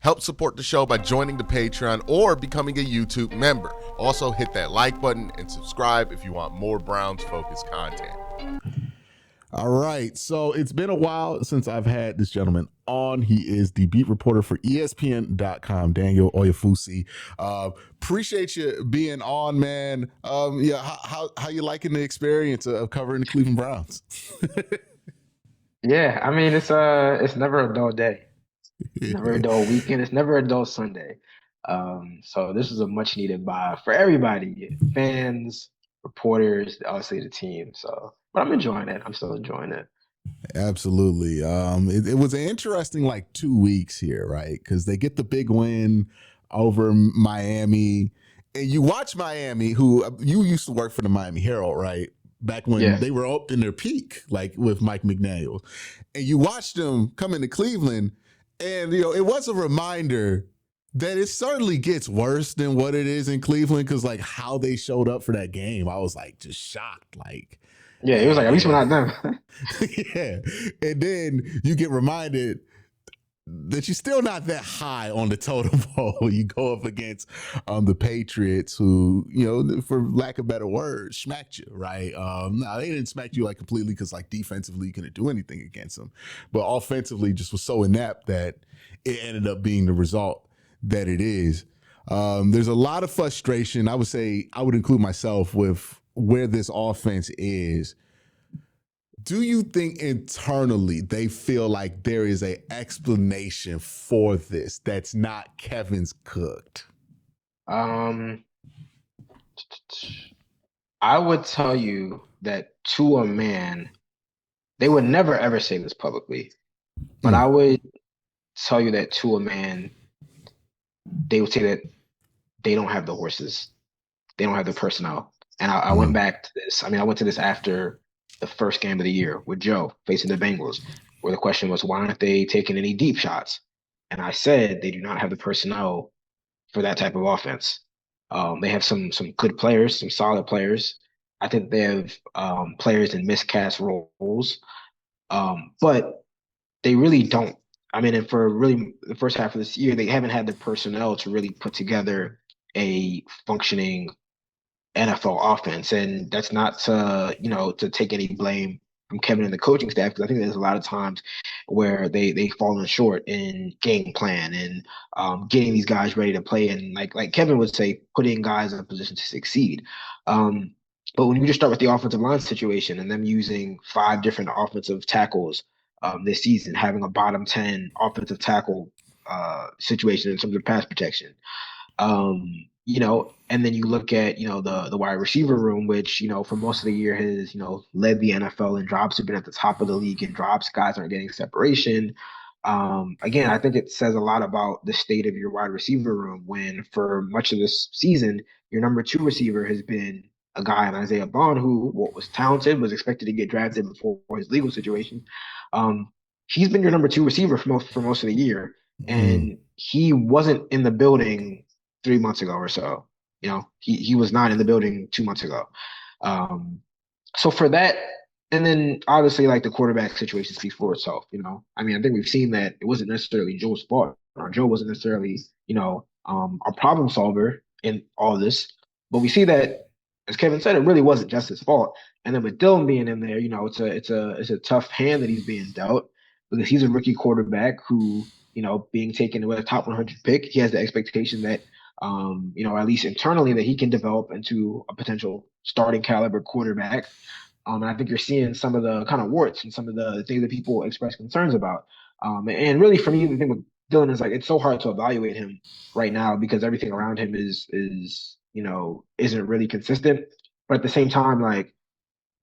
Help support the show by joining the Patreon or becoming a YouTube member. Also, hit that like button and subscribe if you want more Browns-focused content. All right. So it's been a while since I've had this gentleman on. He is the beat reporter for ESPN.com, Daniel OYEFUSI. Appreciate you being on, man. How you liking the experience of covering the Cleveland Browns? Yeah, I mean it's never a dull day. It's never a dull weekend. It's never a dull Sunday. So this is a much needed buy for everybody, fans, reporters, obviously the team. So, but I'm enjoying it. I'm still enjoying it. Absolutely. It was an interesting 2 weeks here, right? Because they get the big win over Miami, and you watch Miami, who you used to work for the Miami Herald, right? Back when Yeah. they were up in their peak, like with Mike McDaniel, and you watched them come into Cleveland, and it was a reminder that it certainly gets worse than what it is in Cleveland. Because how they showed up for that game, I was just shocked, Yeah, it was like at least we're not them. yeah. And then you get reminded that you're still not that high on the totem pole. You go up against the Patriots, who, for lack of better words, smacked you, right? Now they didn't smack you completely, because defensively you couldn't do anything against them, but offensively just was so inept that it ended up being the result that it is. There's a lot of frustration. I would say I would include myself with where this offense is. Do you think internally they feel like there is an explanation for this that's not Kevin's cooked? Um, I would tell you that to a man, they would never ever say this publicly, but I would tell you that to a man, they would say that they don't have the horses. They don't have the personnel. And I went back to this. I mean, I went to this after the first game of the year with Joe facing the Bengals, where the question was, why aren't they taking any deep shots? And I said they do not have the personnel for that type of offense. They have some good players, some solid players. I think they have players in miscast roles, but they really don't. I mean, and for really the first half of this year, they haven't had the personnel to really put together a functioning NFL offense. And that's not to take any blame from Kevin and the coaching staff, because I think there's a lot of times where they've fallen short in game plan and getting these guys ready to play, and like Kevin would say, putting guys in a position to succeed. But when you just start with the offensive line situation and them using 5 different offensive tackles this season, having a bottom 10 offensive tackle situation in terms of pass protection, and then you look at, the wide receiver room, which, for most of the year has, led the NFL in drops, have been at the top of the league in drops. Guys aren't getting separation. Again, I think it says a lot about the state of your wide receiver room when for much of this season, your number 2 receiver has been a guy in Isaiah Bond, who was talented, was expected to get drafted before his legal situation. He's been your number 2 receiver for most of the year, and he wasn't in the building 3 months ago or so. He was not in the building 2 months ago. So for that, and then obviously the quarterback situation speaks for itself. I mean, I think we've seen that it wasn't necessarily Joe's fault. Joe wasn't necessarily, a problem solver in all this, but we see that, as Kevin said, it really wasn't just his fault. And then with Dylan being in there, it's a tough hand that he's being dealt, because he's a rookie quarterback who, being taken with a top 100 pick, he has the expectation that at least internally, that he can develop into a potential starting caliber quarterback. And I think you're seeing some of the kind of warts and some of the things that people express concerns about. And really, for me, the thing with Dylan is it's so hard to evaluate him right now, because everything around him isn't really consistent. But at the same time,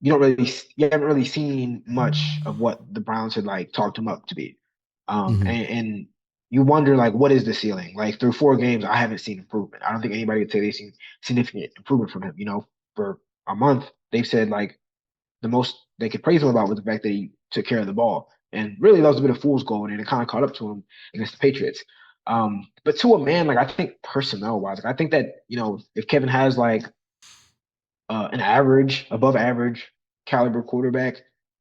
you haven't really seen much of what the Browns had talked him up to be. And you wonder, what is the ceiling? Through 4 games, I haven't seen improvement. I don't think anybody would say they've seen significant improvement from him. For a month, they've said the most they could praise him about was the fact that he took care of the ball. And really, that was a bit of fool's gold, and it kind of caught up to him against the Patriots. But to a man, I think personnel wise, I think that, if Kevin has an average, above average caliber quarterback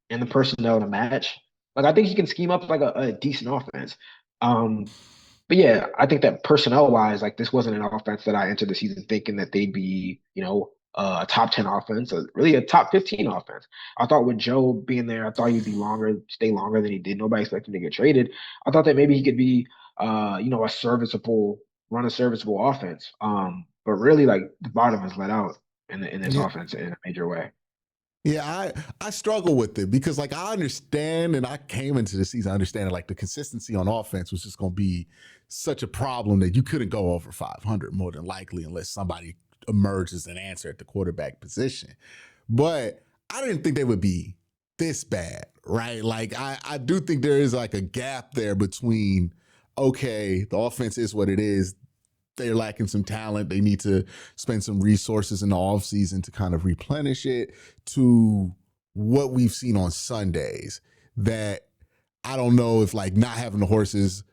and the personnel to match, I think he can scheme up a decent offense. But yeah, I think that personnel wise, like this wasn't an offense that I entered the season thinking that they'd be, a top 10 offense, or really a top 15 offense. I thought with Joe being there, I thought he'd be longer, stay longer than he did. Nobody expected him to get traded. I thought that maybe he could be, run a serviceable offense. But really, like the bottom is let out in this Yeah. offense in a major way. Yeah, I struggle with it because like I understand, and I came into the season understanding like the consistency on offense was just going to be such a problem that you couldn't go over 500 more than likely unless somebody emerges an answer at the quarterback position. But I didn't think they would be this bad, right? Like I do think there is like a gap there between okay, the offense is what it is, they're lacking some talent. They need to spend some resources in the offseason to kind of replenish it to what we've seen on Sundays that I don't know if like not having the horses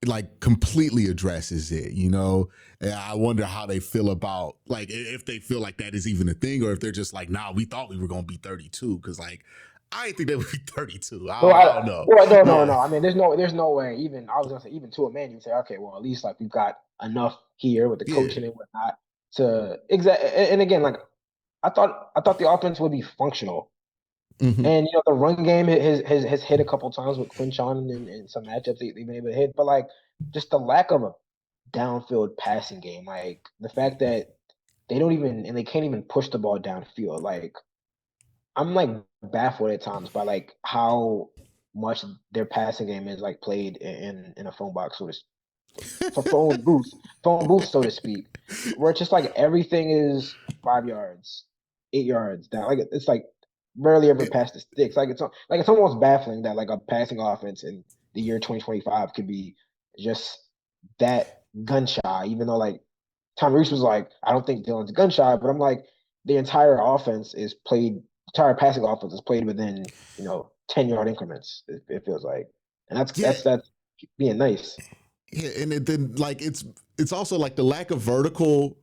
like completely addresses it, you know? And I wonder how they feel about like if they feel like that is even a thing or if they're just like, nah, we thought we were going to be 32 because like I didn't think they would be 32. No, I don't know. no. Yeah. I mean, there's no way. Even I was gonna say, even to a man, you say, okay, well, at least like we've got enough here with the Yeah. coaching and whatnot to exact. And again, like I thought the offense would be functional, Mm-hmm. and the run game has hit a couple times with Quincy and some matchups they've been able to hit, but like just the lack of a downfield passing game, like the fact that they can't even push the ball downfield, like. I'm like baffled at times by like how much their passing game is like played in a phone box, for phone booth, so to speak, where it's just like everything is 5 yards, 8 yards down. Like it's like rarely ever past the sticks. It's almost baffling that like a passing offense in the year 2025 could be just that gun shy, even though like Tom Reese was like, I don't think Dylan's gun shy, but I'm like, the entire passing offense is played within, 10-yard increments, it feels like. And that's Yeah. that's that's being nice. Yeah, and then like it's also like the lack of vertical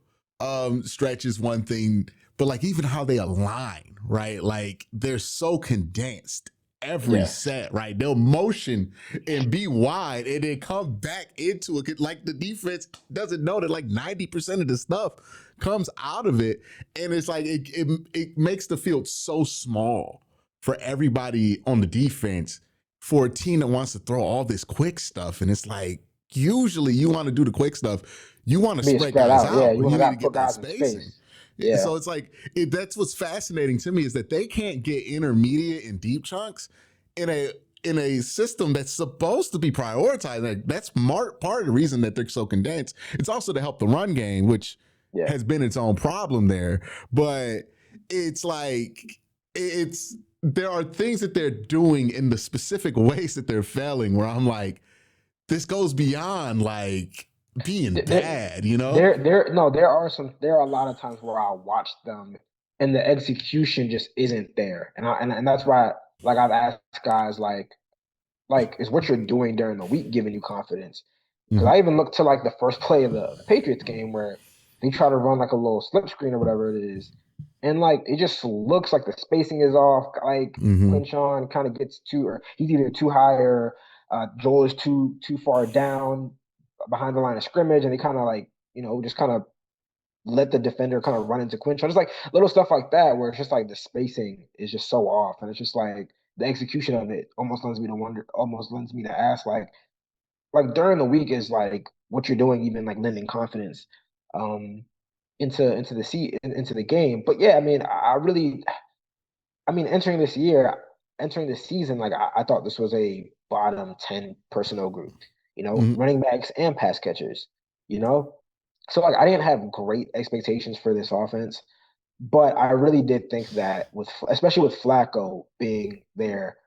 stretch is one thing, but like even how they align, right? Like they're so condensed every Yes. set, right? They'll motion and be wide and then come back into it. Like the defense doesn't know that like 90% of the stuff comes out of it. And it's like it makes the field so small for everybody on the defense for a team that wants to throw all this quick stuff. And it's like usually you want to do the quick stuff. You want to Being spread spread guys out. Yeah, out you and want you to need to got put get that guys in spacing. space. Yeah. So it's like that's what's fascinating to me is that they can't get intermediate and deep chunks in a system that's supposed to be prioritized. Like, that's part of the reason that they're so condensed. It's also to help the run game, which Yeah. has been its own problem there. But it's like it's there are things that they're doing in the specific ways that they're failing where I'm like, this goes beyond like being There, bad, you know? no, there are a lot of times where I watch them and the execution just isn't there. And that's why like I've asked guys like is what you're doing during the week giving you confidence? Because Mm-hmm. I even looked to like the first play of the Patriots game where they try to run like a little slip screen or whatever it is, and like it just looks like the spacing is off. Like Mm-hmm. Quinshon kind of gets too, or he's either too high or Joel is too far down behind the line of scrimmage, and they kind of like just kind of let the defender kind of run into Quinshon. It's like little stuff like that where it's just like the spacing is just so off, and it's just like the execution of it almost lends me to ask like during the week is like what you're doing even like lending confidence um into the game. But yeah, I mean, entering this year, entering the season, like I thought this was a bottom 10 personnel group, Mm-hmm. running backs and pass catchers, you know? So like I didn't have great expectations for this offense, but I really did think that especially with Flacco being there,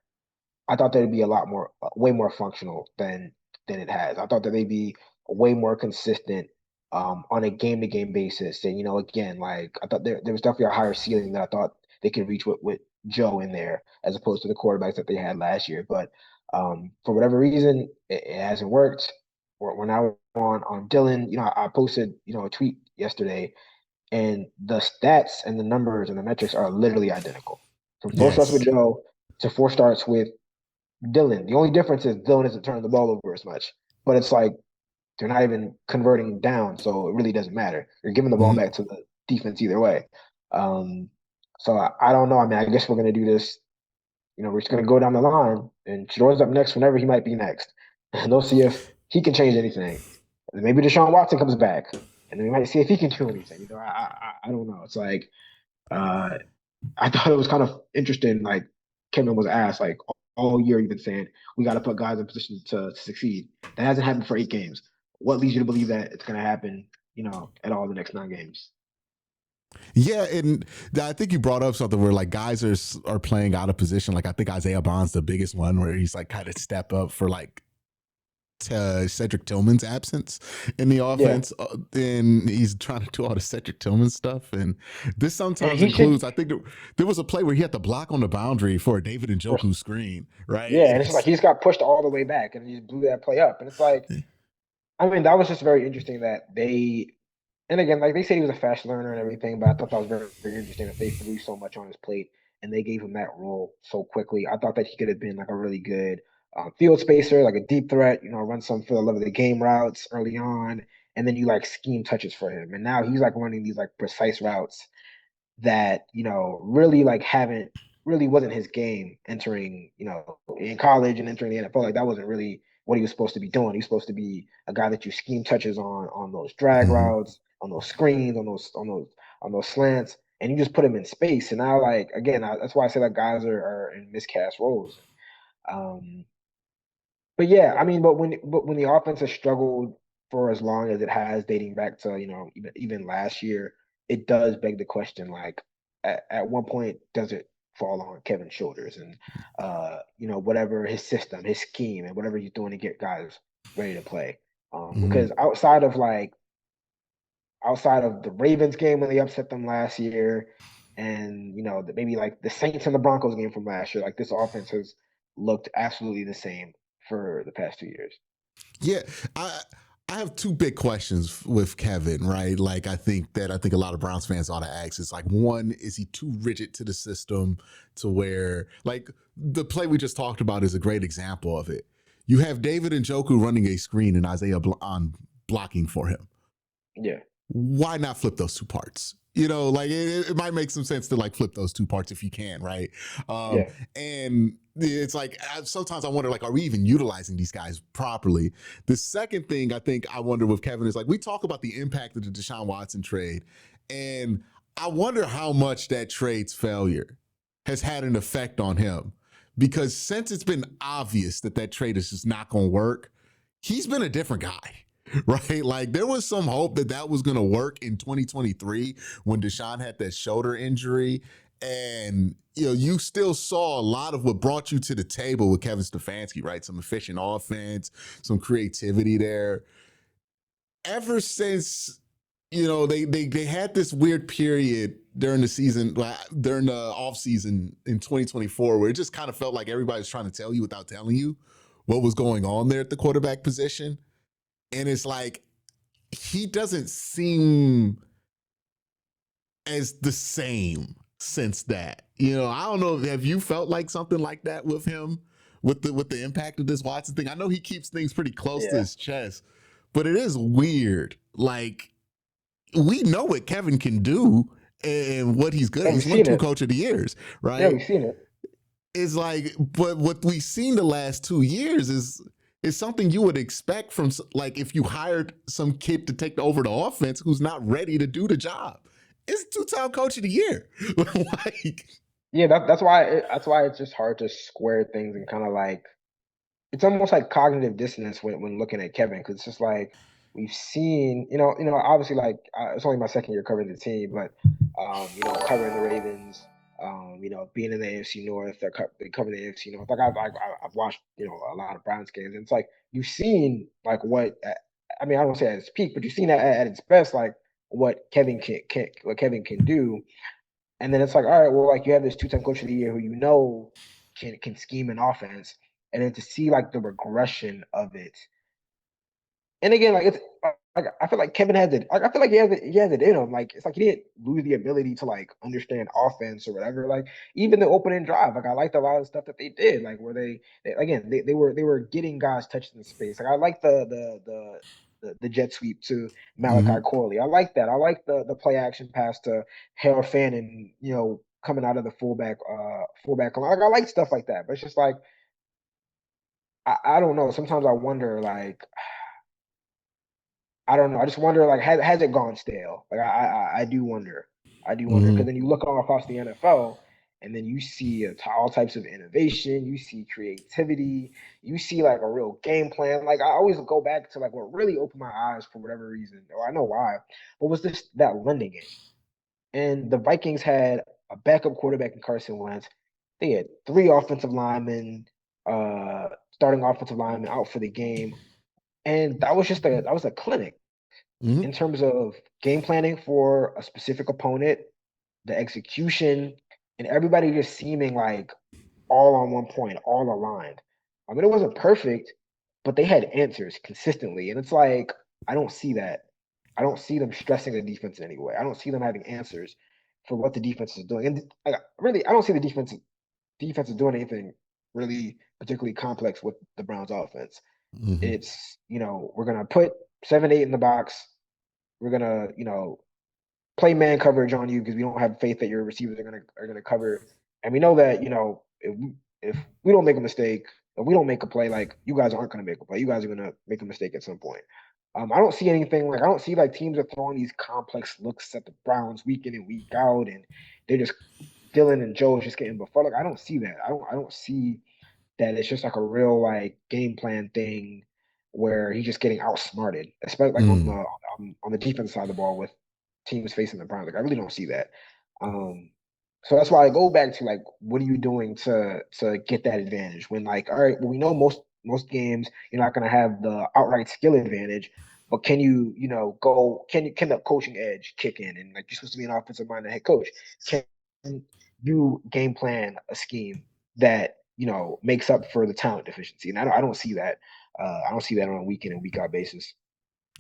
I thought they'd be a lot more, way more functional than it has. I thought that they'd be way more consistent on a game to game basis. And again, like I thought there was definitely a higher ceiling that I thought they could reach with Joe in there as opposed to the quarterbacks that they had last year. But for whatever reason, it hasn't worked. We're now on Dylan. I posted a tweet yesterday, and the stats and the numbers and the metrics are literally identical from 4 starts with Yes. Joe to 4 starts with Dylan. The only difference is Dylan isn't turning the ball over as much. But it's like they're not even converting down, so it really doesn't matter. You're giving the ball Mhm. back to the defense either way. Um, so I don't know. I mean, I guess we're gonna do this. We're just gonna go down the line, and Jordan's up next whenever he might be next, and they'll see if he can change anything. And maybe Deshaun Watson comes back, and then we might see if he can do anything. I don't know. It's like uh, I thought it was kind of interesting. Like Kevin was asked, like all year, you've been saying we got to put guys in position to succeed. That hasn't happened for 8 games. What leads you to believe that it's going to happen? At all the next 9 games. Yeah, and I think you brought up something where like guys are playing out of position. Like I think Isaiah Bond's the biggest one where he's like kind of step up for like Cedric Tillman's absence in the Yeah, offense, and he's trying to do all the Cedric Tillman stuff. And this and sometimes he should. includes, I think there was a play where he had to block on the boundary for a David Njoku screen, right? Yeah, And and it's like he just got pushed all the way back, and he just blew that play up. And it's like, I mean, that was just very interesting that they. And again, like they said, he was a fast learner and everything, but I thought that was very, very interesting that they threw so much on his plate and they gave him that role so quickly. I thought that he could have been like a really good field spacer, like a deep threat, run some for the love of the game routes early on, and then you like scheme touches for him. And now he's like running these like precise routes that really like haven't really wasn't his game entering in college and entering the NFL. Like that wasn't really what he was supposed to be doing. He's supposed to be a guy that you scheme touches on those drag Mhm. routes, on those screens, on those slants, and you just put him in space. And now like again, that's why I say that guys are in miscast roles. Um, but yeah, I mean, but when the offense has struggled for as long as it has, dating back to even last year, it does beg the question like, at one point, does it fall on Kevin's shoulders and whatever his system, his scheme, and whatever he's doing to get guys ready to play? Because Mhm. outside of the Ravens game when they upset them last year, and maybe like the Saints and the Broncos game from last year, like this offense has looked absolutely the same for the past 2 years. Yeah, I I have two big questions with Kevin, right? Like I think a lot of Browns fans ought to ask is like one, is he too rigid to the system to where like the play we just talked about is a great example of it. You have David Njoku running a screen and Isaiah on blocking for him. Yeah, Why not flip those two parts? Like it might make some sense to like flip those two parts if you can, right? Um, yeah, and it's like sometimes I wonder, like, are we even utilizing these guys properly? The second thing I think I wonder with Kevin is like we talk about the impact of the Deshaun Watson trade, and I wonder how much that trade's failure has had an effect on him because since it's been obvious that that trade is just not going to work, he's been a different guy. Right? Like there was some hope that that was going to work in 2023 when Deshaun had that shoulder injury. And, you still saw a lot of what brought you to the table with Kevin Stefanski, right? Some efficient offense, some creativity there. Ever since, they had this weird period during the season, during the off season in 2024, where it just kind of felt like everybody was trying to tell you without telling you what was going on there at the quarterback position. And it's like, he doesn't seem as the same since that. I don't know. Have you felt like something like that with him, with the impact of this Watson thing? I know he keeps things pretty close to yeah. his chest, but it is weird. Like we know what Kevin can do and what he's good Yeah, at. we've He's won seen two it. Coach of the Years, Yeah, right? we've seen it. Is like, but what we've seen the last 2 years is something you would expect from like if you hired some kid to take over the offense who's not ready to do the job. It's two-time coach of the year. Like, Yeah, that's why it's just hard to square things and kind of like it's almost like cognitive dissonance when looking at Kevin because it's just like we've seen, obviously like it's only my second year covering the team, but covering the Ravens, being in the AFC North, covering the AFC North. Like I've watched a lot of Browns games, and it's like you've seen like what I mean I don't say at its peak, but you've seen at its best like what Kevin can do, and then it's like, all right, well, like you have this two-time coach of the year who can scheme an offense, and then to see like the regression of it. And again, like it's like I feel like Kevin has it. Like I feel like he has it in him. Like it's like he didn't lose the ability to like understand offense or whatever. Like even the opening drive, like I liked a lot of the stuff that they did. Like where they again they were getting guys touched in space. Like I like the the jet sweep to Malachi Mhm. Corley. I like that. I like the play action pass to Harold Fannin, coming out of the fullback line. Like, I like stuff like that. But it's just like I don't know. Sometimes I wonder, like, I don't know. I just wonder, like, has it gone stale? Like, I do wonder. I do wonder because Mhm. then you look all across the NFL, and then you see all types of innovation. You see creativity. You see like a real game plan. Like, I always go back to like what really opened my eyes for whatever reason, or I know why. But was this that London game? And the Vikings had a backup quarterback in Carson Wentz. They had three starting offensive linemen out for the game, and that was a clinic Mhm. in terms of game planning for a specific opponent, the execution, and everybody just seeming like all on one point, all aligned. I mean, it wasn't perfect, but they had answers consistently. And it's like, I don't see that. I don't see them stressing the defense in any way. I don't see them having answers for what the defense is doing. And like, really, I don't see the defense is doing anything really particularly complex with the Browns offense. Mhm. It's, we're gonna put 7-8 in the box. We're gonna, play man coverage on you because we don't have faith that your receivers are gonna cover. And we know that, if we don't make a mistake, if we don't make a play, like, you guys aren't gonna make a play. You guys are gonna make a mistake at some point. I don't see anything like, I don't see like teams are throwing these complex looks at the Browns week in and week out, and they're just Dylan and Joe's just getting before. Like, I don't see that. I don't see that it's just like a real like game plan thing where he's just getting outsmarted, especially like on the Mm. on the defense side of the ball with teams facing the Browns. Like, I really don't see that. Um, so that's why I go back to like, what are you doing to get that advantage when, like, all right, well, we know most games you're not going to have the outright skill advantage, but can you go can the coaching edge kick in, and like, you're supposed to be an offensive minded head coach, can you game plan a scheme that makes up for the talent deficiency? And I don't see that. I don't see that on a week in and week out basis.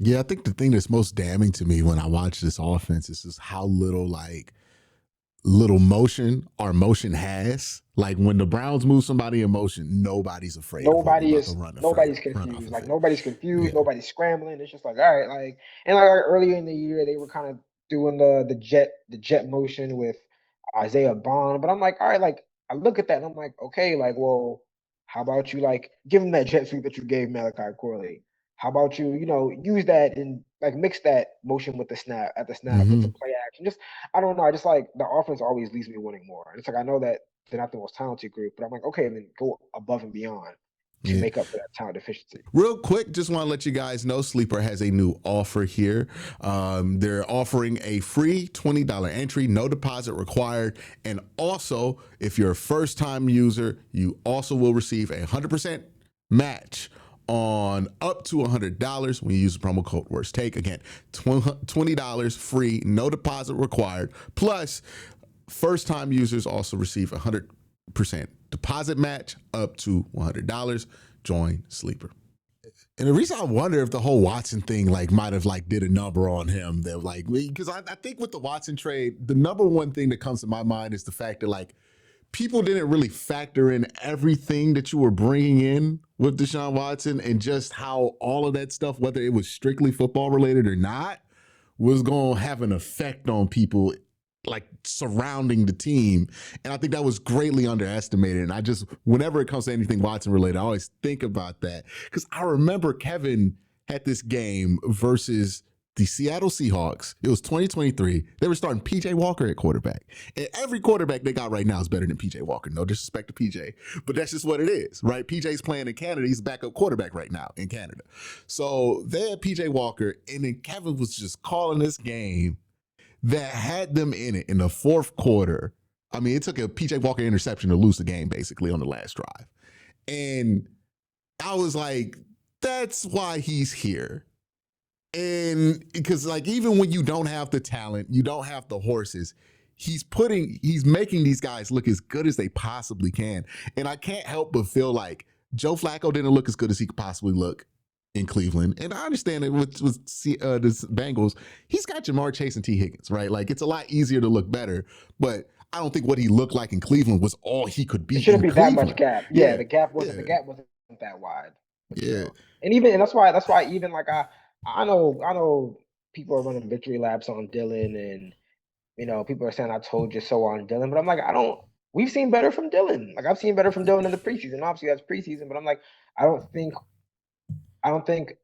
Yeah, I think the thing that's most damning to me when I watch this offense is just how little motion our motion has. Like when the Browns move somebody in motion, nobody's afraid of what we're about to Nobody's run off confused. of Like, it. nobody's confused. Yeah. Nobody's scrambling. It's just like, all right, like, and like earlier in the year they were kind of doing the jet motion with Isaiah Bond, but I'm like, all right, like, I look at that and I'm like, okay, like, well, how about you like give him that jet sweep that you gave Malachi Corley? How about you, use that and like mix that motion with the snap with some Hmm. play action? Just, I don't know. I just like the offense always leaves me wanting more. And it's like, I know that they're not the most talented group, but I'm like, okay, then go above and beyond to Yeah. make up for that talent deficiency. Real quick, just want to let you guys know Sleeper has a new offer here. They're offering a free $20 entry, no deposit required. And also, if you're a first time user, you also will receive a 100% match on up to $100 when you use the promo code Worst Take. Again, $20 free, no deposit required. Plus, first time users also receive a 100% deposit match up to $100. Join Sleeper. And the reason I wonder if the whole Watson thing like might have like did a number on him, that like, because I think with the Watson trade, the number one thing that comes to my mind is the fact that like people didn't really factor in everything that you were bringing in with Deshaun Watson, and just how all of that stuff, whether it was strictly football related or not, was going to have an effect on people like surrounding the team. And I think that was greatly underestimated. And I just, whenever it comes to anything Watson related, I always think about that. Because I remember Kevin had this game versus the Seattle Seahawks. It was 2023. They were starting PJ Walker at quarterback. And every quarterback they got right now is better than PJ Walker. No disrespect to PJ, but that's just what it is, right? PJ's playing in Canada. He's a backup quarterback right now in Canada. So they had PJ Walker, and then Kevin was just calling this game that had them in it in the fourth quarter. I mean, it took a PJ Walker interception to lose the game basically on the last drive. And I was like, that's why he's here. And because like even when you don't have the talent, you don't have the horses, he's making these guys look as good as they possibly can. And I can't help but feel like Joe Flacco didn't look as good as he could possibly look in Cleveland. And I understand it with the Bengals, he's got Jamar Chase and T. Higgins, right? Like it's a lot easier to look better, but I don't think what he looked like in Cleveland was all he could It be shouldn't in be that much Cleveland. gap. Yeah, Yeah, the gap wasn't yeah, the gap wasn't that wide, but yeah. still. And that's why even like I know people are running victory laps on Dylan, and people are saying I told you so on Dylan, but I'm like, I don't. We've seen better from Dylan. Like I've seen better from Dylan in the preseason. Obviously, that's preseason, but I'm like, I don't think I don't think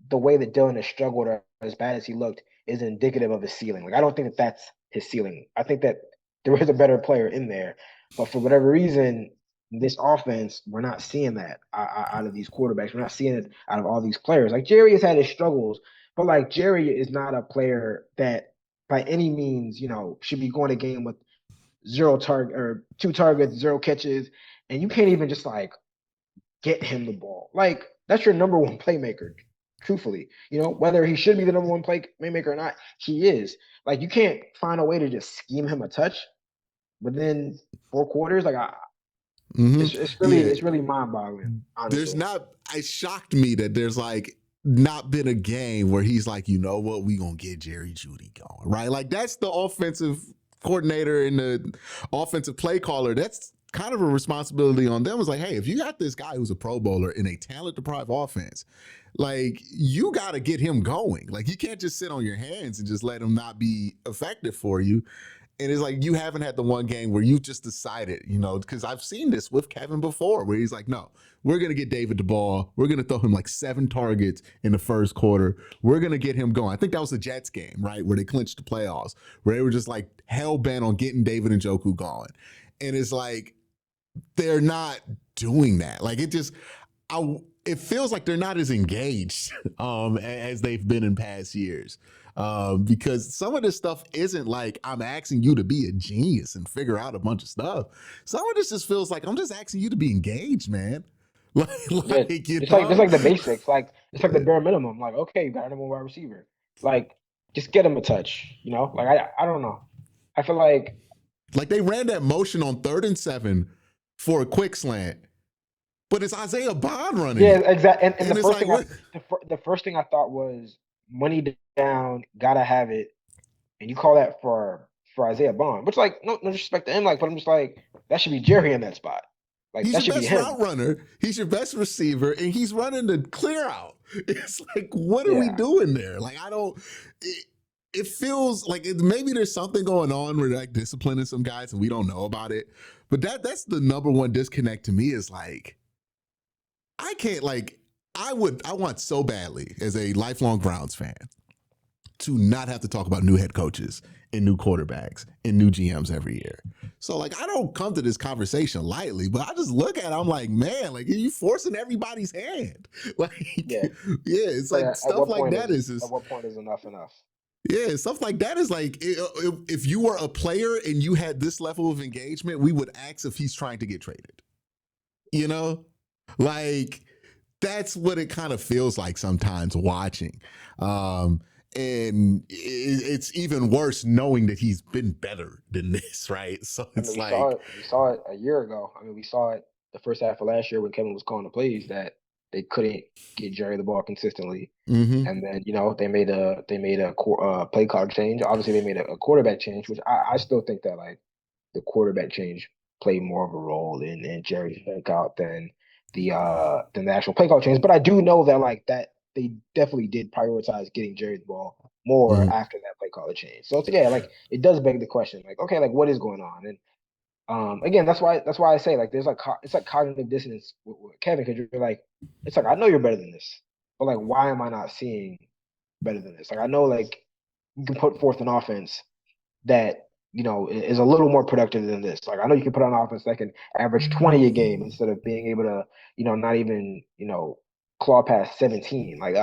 the way that Dylan has struggled or as bad as he looked is indicative of his ceiling. Like I don't think that that's his ceiling. I think that there is a better player in there, but for whatever reason, this offense we're not seeing that out of these quarterbacks. We're not seeing it out of all these players. Like Jerry has had his struggles, but like Jerry is not a player that by any means should be going to game with zero target or two targets, zero catches, and you can't even just like get him the ball. Like that's your number one playmaker. Truthfully, whether he should be the number one playmaker or not, he is. Like you can't find a way to just scheme him a touch within 4 quarters. Like Mm-hmm. it's really Yeah. it's really mind boggling. There's Honestly, not, it shocked me that there's like not been a game where he's like, you know what, we gonna get Jerry Jeudy going, right? Like that's the offensive coordinator and the offensive play caller. That's kind of a responsibility on them. It's like, hey, if you got this guy who's a Pro Bowler in a talent deprived offense, like you got to get him going. Like you can't just sit on your hands and just let him not be effective for you. And it's like you haven't had the one game where you just decided, because I've seen this with Kevin before, where he's like, no, we're going to get David the ball. We're going to throw him like 7 targets in the first quarter. We're going to get him going. I think that was the Jets game, right, where they clinched the playoffs, where they were just like hell bent on getting David Njoku going. And it's like they're not doing that. Like it feels like they're not as engaged as they've been in past years. Because some of this stuff isn't like I'm asking you to be a genius and figure out a bunch of stuff. Some of this just feels like I'm just asking you to be engaged, man. Like, yeah, like you it's like know, the basics. Like it's like the bare minimum. Like okay, you got a number one wide receiver. Like just get him a touch. Like I don't know. I feel like they ran that motion on 3rd and 7 for a quick slant, but it's Isaiah Bond running yeah, it, exactly. And and the it's first like thing I what? the first thing I thought was money down, gotta have it, and you call that for Isaiah Bond, which like no disrespect to him, like, but I'm just like that should be Jerry in that spot, like He's that your should be best him. route runner. He's your best receiver, and he's running the clear out. It's like, what are we Yeah, doing there? Like, I don't. It feels like maybe there's something going on where like disciplining some guys and we don't know about it. But that's the number one disconnect to me is like, I can't like. I want so badly as a lifelong Browns fan to not have to talk about new head coaches and new quarterbacks and new GMs every year. So like I don't come to this conversation lightly, but I just look at it, I'm like, man, like are you forcing everybody's hand? Like, yeah. yeah, it's Like like stuff like that is at just what point is enough enough? yeah, stuff like that is like if you were a player and you had this level of engagement, we would ask if he's trying to get traded. You know? Like that's what it kind of feels like sometimes watching. And it's even worse knowing that he's been better than this, right? So I mean, it's like, we saw it a year ago. I mean, we saw it the first half of last year when Kevin was calling the plays that they couldn't get Jerry the ball consistently. mm-hmm, And then they made a play call change. Obviously, they made a quarterback change, which I still think that like the quarterback change played more of a role in Jerry's breakout than the actual play call change. But I do know that like that they definitely did prioritize getting Jerry the ball more mm-hmm. after that play call change. So it's yeah, like it does beg the question, like okay, like what is going on? And again, that's why I say like there's like it's like cognitive dissonance with Kevin because you're like it's like I know you're better than this, but like why am I not seeing better than this? Like I know like you can put forth an offense that is a little more productive than this. Like I know you can put on an offense that can average 20 a game instead of being able to not even claw past 17. Like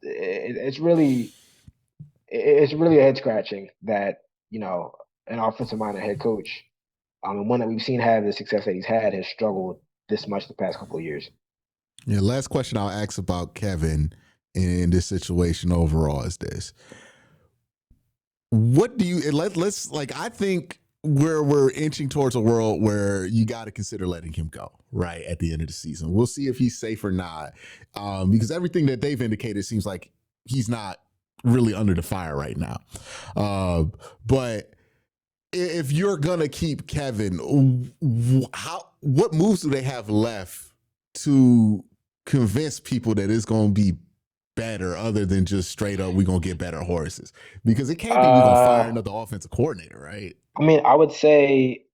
it's really a head scratching that an offensive minded head coach, and one that we've seen have the success that he's had, has struggled this much the past couple of years. Yeah, last question I'll ask about Kevin in this situation overall is this. What do you let's like I think we're inching towards a world where you got to consider letting him go right at the end of the season. We'll see if he's safe or not, because everything that they've indicated seems like he's not really under the fire right now. But if you're gonna keep Kevin, what moves do they have left to convince people that it's gonna be better other than just straight up we're gonna get better horses? Because it can't be we're gonna fire Uh, another offensive coordinator, right? I mean, I would say,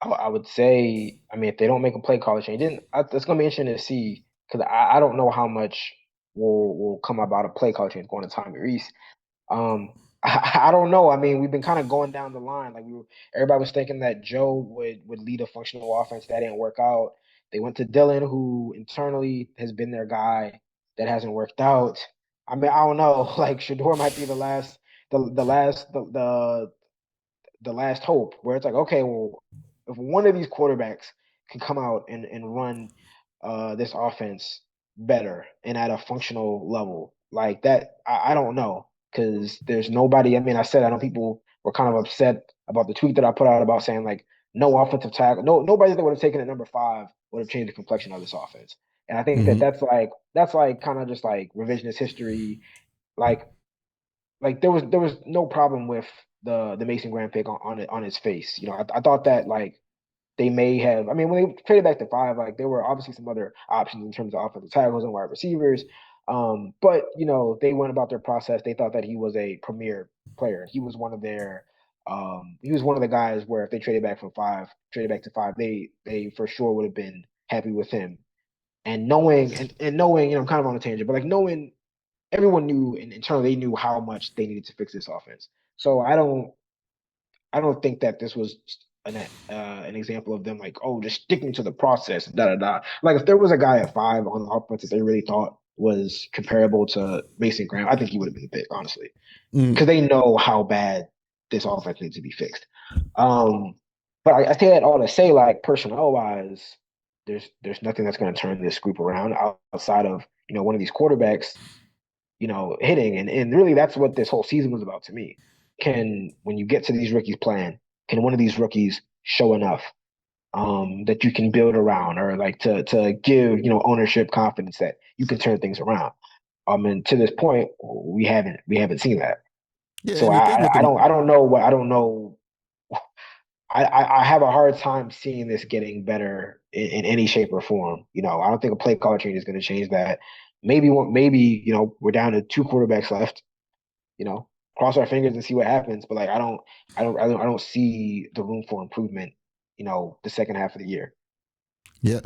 I would say, I mean, if they don't make a play caller change, then it's gonna be interesting to see because I don't know how much will come about a play caller change going to Tommy Reese. I don't know. I mean, we've been kind of going down the line. Everybody was thinking that Joe would lead a functional offense. That didn't work out. They went to Dylan, who internally has been their guy. That hasn't worked out. I mean, I don't know. Like Shador might be the last hope where it's like, okay, well, if one of these quarterbacks can come out and run this offense better and at a functional level like that, I don't know because there's nobody. I mean, I know people were kind of upset about the tweet that I put out about saying like no offensive tackle, nobody that would have taken at number 5 would have changed the complexion of this offense. And I think that Mm-hmm. that's like kind of just like revisionist history. Like there was no problem with the Mason Graham pick on its face. I thought that like they may have. I mean, when they traded back to 5, like there were obviously some other options in terms of offensive tackles and wide receivers. But they went about their process. They thought that he was a premier player. He was one of their. He was one of the guys where if they traded back to 5, they for sure would have been happy with him. And knowing, I'm kind of on a tangent, but like knowing everyone knew and internally they knew how much they needed to fix this offense. So I don't think that this was an example of them like, oh, just sticking to the process, da da da. Like if there was a guy at 5 on the offense that they really thought was comparable to Mason Graham, I think he would have been the pick, honestly, because they know how bad this offense needs to be fixed. Um, but I say that all to say, like personnel wise, there's nothing that's going to turn this group around outside of one of these quarterbacks hitting. And really that's what this whole season was about to me. When you get to these rookies playing, can one of these rookies show enough that you can build around or like to give, ownership confidence that you can turn things around. And to this point, we haven't seen that. Yeah, So and the thing with them, I don't know what I don't know. I have a hard time seeing this getting better in any shape or form. I don't think a play call change is going to change that. Maybe we're down to 2 quarterbacks left. Cross our fingers and see what happens. But like I don't see the room for improvement. The second half of the year. yeah.